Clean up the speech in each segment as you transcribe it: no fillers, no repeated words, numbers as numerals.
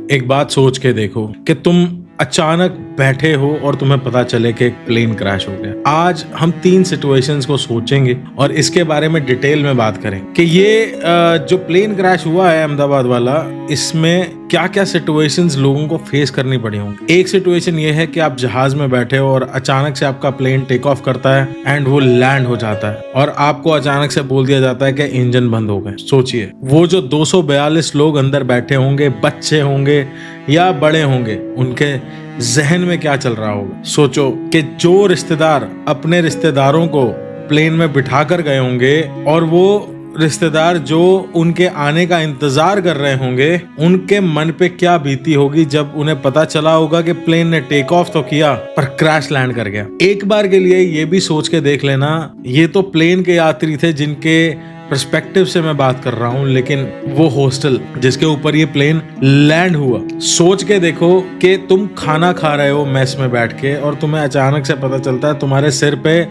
एक बात सोच के देखो कि तुम अचानक बैठे हो और तुम्हें पता चले कि एक प्लेन क्रैश हो गया। आज हम 3 सिचुएशंस को सोचेंगे और इसके बारे में डिटेल में बात करें कि ये जो प्लेन क्रैश हुआ है अहमदाबाद वाला, इसमें क्या क्या सिचुएशंस लोगों को फेस करनी पड़ी होंगी। एक सिचुएशन ये है कि आप जहाज में बैठे हो और अचानक से आपका प्लेन टेक ऑफ करता है एंड वो लैंड हो जाता है और आपको अचानक से बोल दिया जाता है कि इंजन बंद हो गए। सोचिए वो जो 242 लोग अंदर बैठे होंगे, बच्चे होंगे या बड़े होंगे, उनके जहन में क्या चल रहा होगा। सोचो कि जो रिश्तेदार अपने रिश्तेदारों को प्लेन में बिठा कर गए होंगे और वो रिश्तेदार जो उनके आने का इंतजार कर रहे होंगे, उनके मन पे क्या बीती होगी जब उन्हें पता चला होगा कि प्लेन ने टेक ऑफ तो किया पर क्रैश लैंड कर गया। एक बार के लिए ये भी सोच के देख लेना, ये तो प्लेन के यात्री थे जिनके पर्सपेक्टिव से मैं बात कर रहा हूँ, लेकिन वो हॉस्टल जिसके ऊपर ये प्लेन लैंड हुआ, सोच के देखो कि तुम खाना खा रहे हो मेस में बैठ के और तुम्हें अचानक से पता चलता है तुम्हारे सिर पे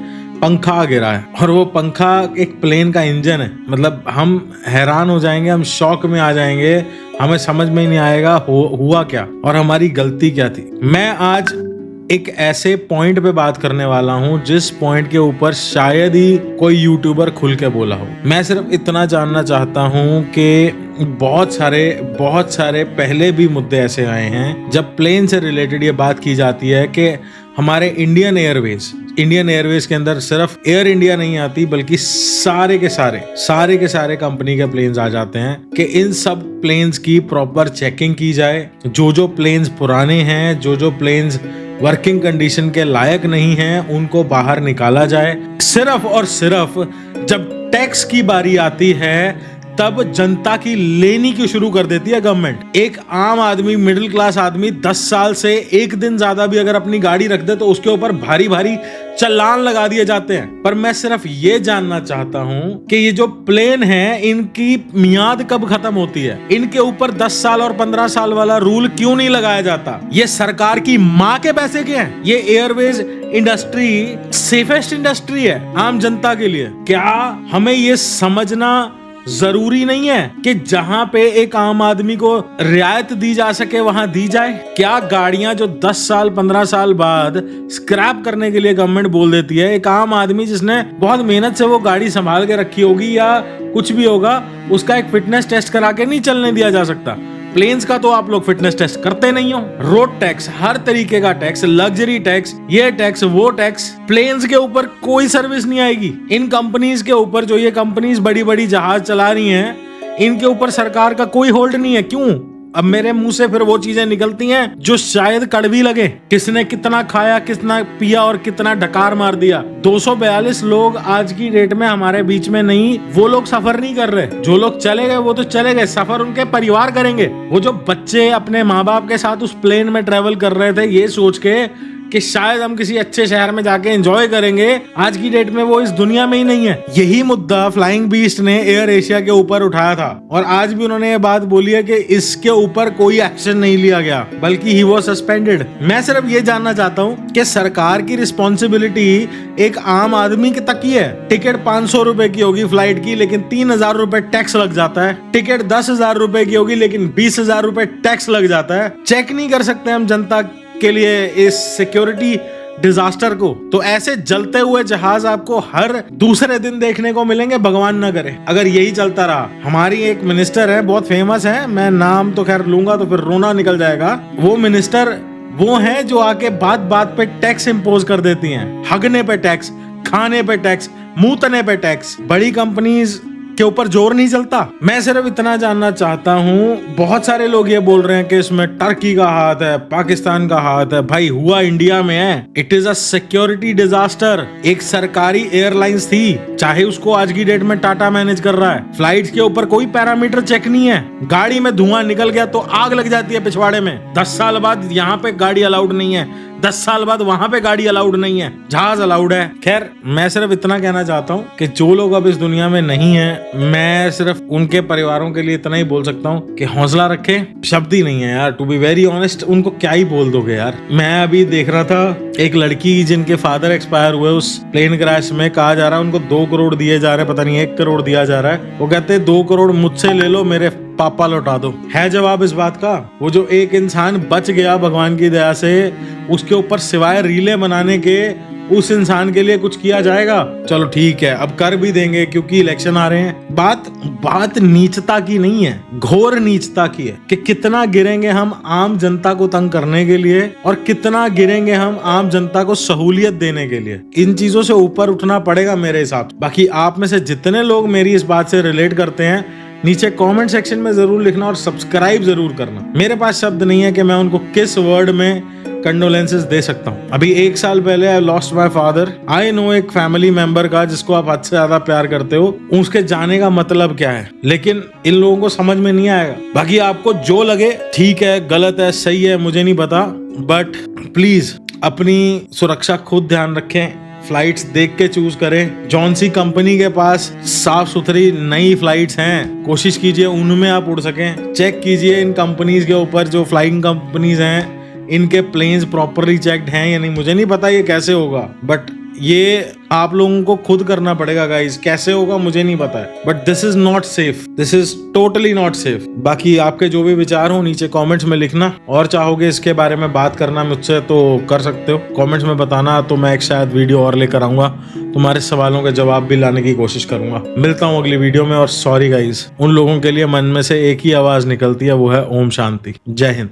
पंखा गिरा है और वो पंखा एक प्लेन का इंजन है। मतलब हम हैरान हो जाएंगे, हम शॉक में आ जाएंगे, हमें समझ में ही नहीं आएगा हुआ क्या और हमारी गलती क्या थी। मैं आज एक ऐसे पॉइंट पे बात करने वाला हूं जिस पॉइंट के ऊपर शायद ही कोई यूट्यूबर खुल के बोला हो। मैं सिर्फ इतना जानना चाहता हूं कि बहुत सारे पहले भी मुद्दे ऐसे आए हैं जब प्लेन से रिलेटेड ये बात की जाती है कि हमारे इंडियन एयरवेज के अंदर सिर्फ एयर इंडिया नहीं आती, बल्कि सारे के सारे कंपनी के प्लेन्स आ जाते हैं कि इन सब प्लेन्स की प्रॉपर चेकिंग की जाए। जो प्लेन्स पुराने हैं, जो प्लेन्स वर्किंग कंडीशन के लायक नहीं हैं, उनको बाहर निकाला जाए। सिर्फ और सिर्फ जब टैक्स की बारी आती है तब जनता की लेनी क्यों शुरू कर देती है गवर्नमेंट। एक आम आदमी, मिडिल क्लास आदमी 10 साल से एक दिन ज्यादा भी अगर अपनी गाड़ी रख दे तो उसके ऊपर भारी भारी चालान लगा दिए जाते हैं। पर मैं सिर्फ ये जानना चाहता हूं कि ये जो प्लेन है इनकी मियाद कब खत्म होती है। इनके ऊपर 10 साल और 15 साल वाला रूल क्यों नहीं लगाया जाता। ये सरकार की माँ के पैसे के हैं। ये एयरवेज इंडस्ट्री सेफेस्ट इंडस्ट्री है आम जनता के लिए। क्या हमें ये समझना जरूरी नहीं है कि जहां पे एक आम आदमी को रियायत दी जा सके वहां दी जाए। क्या गाड़ियां जो 10 साल 15 साल बाद स्क्रैप करने के लिए गवर्नमेंट बोल देती है, एक आम आदमी जिसने बहुत मेहनत से वो गाड़ी संभाल के रखी होगी या कुछ भी होगा, उसका एक फिटनेस टेस्ट करा के नहीं चलने दिया जा सकता। प्लेन्स का तो आप लोग फिटनेस टेस्ट करते नहीं हो। रोड टैक्स, हर तरीके का टैक्स, लग्जरी टैक्स, ये टैक्स वो टैक्स, प्लेन्स के ऊपर कोई सर्विस नहीं आएगी। इन कंपनीज के ऊपर, जो ये कंपनीज बड़ी बड़ी जहाज चला रही हैं, इनके ऊपर सरकार का कोई होल्ड नहीं है। क्यों? अब मेरे मुंह से फिर वो चीजें निकलती हैं जो शायद कड़वी लगे। किसने कितना खाया, कितना पिया और कितना डकार मार दिया। 242 लोग आज की डेट में हमारे बीच में नहीं, वो लोग सफर नहीं कर रहे। जो लोग चले गए वो तो चले गए, सफर उनके परिवार करेंगे। वो जो बच्चे अपने माँ बाप के साथ उस प्लेन में ट्रेवल कर रहे थे ये सोच के कि शायद हम किसी अच्छे शहर में जाके एंजॉय करेंगे, आज की डेट में वो इस दुनिया में ही नहीं है। यही मुद्दा फ्लाइंग बीस्ट ने एयर एशिया के ऊपर उठाया था और आज भी उन्होंने ये बात बोली है कि इसके ऊपर कोई एक्शन नहीं लिया गया, बल्कि ही वो सस्पेंडेड। मैं सिर्फ ये जानना चाहता हूँ कि सरकार की रिस्पॉन्सिबिलिटी एक आम आदमी के तक ही है। टिकट 500 रुपए की होगी फ्लाइट की, लेकिन 3000 रुपए टैक्स लग जाता है। टिकट 10,000 रुपए की होगी, लेकिन 20,000 रुपए टैक्स लग जाता है। चेक नहीं कर सकते हम जनता के लिए इस सिक्योरिटी डिजास्टर को। तो ऐसे जलते हुए जहाज आपको हर दूसरे दिन देखने को मिलेंगे, भगवान न करे अगर यही चलता रहा। हमारी एक मिनिस्टर है, बहुत फेमस है, मैं नाम तो खैर लूंगा तो फिर रोना निकल जाएगा। वो मिनिस्टर वो है जो आके बात बात पे टैक्स इंपोज कर देती हैं। हगने पे टैक्स, खाने पे टैक्स, मूतने पे टैक्स। बड़ी कंपनीज के ऊपर जोर नहीं चलता। मैं सिर्फ इतना जानना चाहता हूँ, बहुत सारे लोग ये बोल रहे हैं कि इसमें टर्की का हाथ है, पाकिस्तान का हाथ है। भाई हुआ इंडिया में है। It is a security disaster. एक सरकारी एयरलाइंस थी, चाहे उसको आज की डेट में टाटा मैनेज कर रहा है। फ्लाइट्स के ऊपर कोई पैरामीटर चेक नहीं है। गाड़ी में धुआं निकल गया तो आग लग जाती है पिछवाड़े में। 10 साल बाद यहाँ पे गाड़ी अलाउड नहीं है, 10 साल बाद वहां पे गाड़ी अलाउड नहीं है, जहाज अलाउड है। खैर मैं सिर्फ इतना कहना चाहता हूँ कि जो लोग अब इस दुनिया में नहीं है, मैं सिर्फ उनके परिवारों के लिए इतना ही बोल सकता हूँ कि हौसला रखे। शब्द ही नहीं है यार, टू बी वेरी ऑनेस्ट। उनको क्या ही बोल दोगे यार। मैं अभी देख रहा था एक लड़की जिनके फादर एक्सपायर हुए उस प्लेन क्रैश में, कहा जा रहा है उनको 2 करोड़ दिए जा रहे हैं, पता नहीं 1 करोड़ दिया जा रहा है। वो कहते 2 करोड़ मुझसे ले लो, मेरे पापा लौटा दो। है जवाब इस बात का? वो जो एक इंसान बच गया भगवान की दया से, उसके ऊपर सिवाय रीले बनाने के उस इंसान के लिए कुछ किया जाएगा? चलो ठीक है, अब कर भी देंगे क्योंकि इलेक्शन आ रहे हैं। बात नीचता की नहीं है, घोर नीचता की है कि कितना गिरेंगे हम आम जनता को तंग करने के लिए और कितना गिरेंगे हम आम जनता को सहूलियत देने के लिए। इन चीजों से ऊपर उठना पड़ेगा मेरे हिसाब से। बाकी आप में से जितने लोग मेरी इस बात से रिलेट करते हैं, नीचे कमेंट सेक्शन में जरूर लिखना और सब्सक्राइब जरूर करना। मेरे पास शब्द नहीं है कि मैं उनको किस वर्ड में कंडोलेंसेस दे सकता हूँ। अभी 1 साल पहले I lost my father. I know एक फैमिली मेंबर का जिसको आप हद से ज्यादा प्यार करते हो, उसके जाने का मतलब क्या है, लेकिन इन लोगों को समझ में नहीं आएगा। बाकी आपको जो लगे ठीक है, गलत है, सही है, मुझे नहीं पता, बट प्लीज अपनी सुरक्षा खुद ध्यान रखें। फ्लाइट्स देख के चूज करें। जौन सी कंपनी के पास साफ सुथरी नई फ्लाइट्स हैं, कोशिश कीजिए उनमें आप उड़ सकें। चेक कीजिए इन कंपनीज के ऊपर, जो फ्लाइंग कंपनीज हैं, इनके प्लेन्स प्रॉपरली चेक्ड हैं या नहीं। मुझे नहीं पता ये कैसे होगा, बट ये आप लोगों को खुद करना पड़ेगा गाइस। कैसे होगा मुझे नहीं पता है, but this is not safe, this is totally not safe. बाकी आपके जो भी विचार हो नीचे कमेंट्स में लिखना, और चाहोगे इसके बारे में बात करना मुझसे तो कर सकते हो कमेंट्स में बताना, तो मैं एक शायद वीडियो और लेकर आऊंगा, तुम्हारे सवालों के जवाब भी लाने की कोशिश करूंगा। मिलता हूँ अगली वीडियो में, और सॉरी गाइस, उन लोगों के लिए मन में से एक ही आवाज निकलती है, वो है ओम शांति। जय हिंद।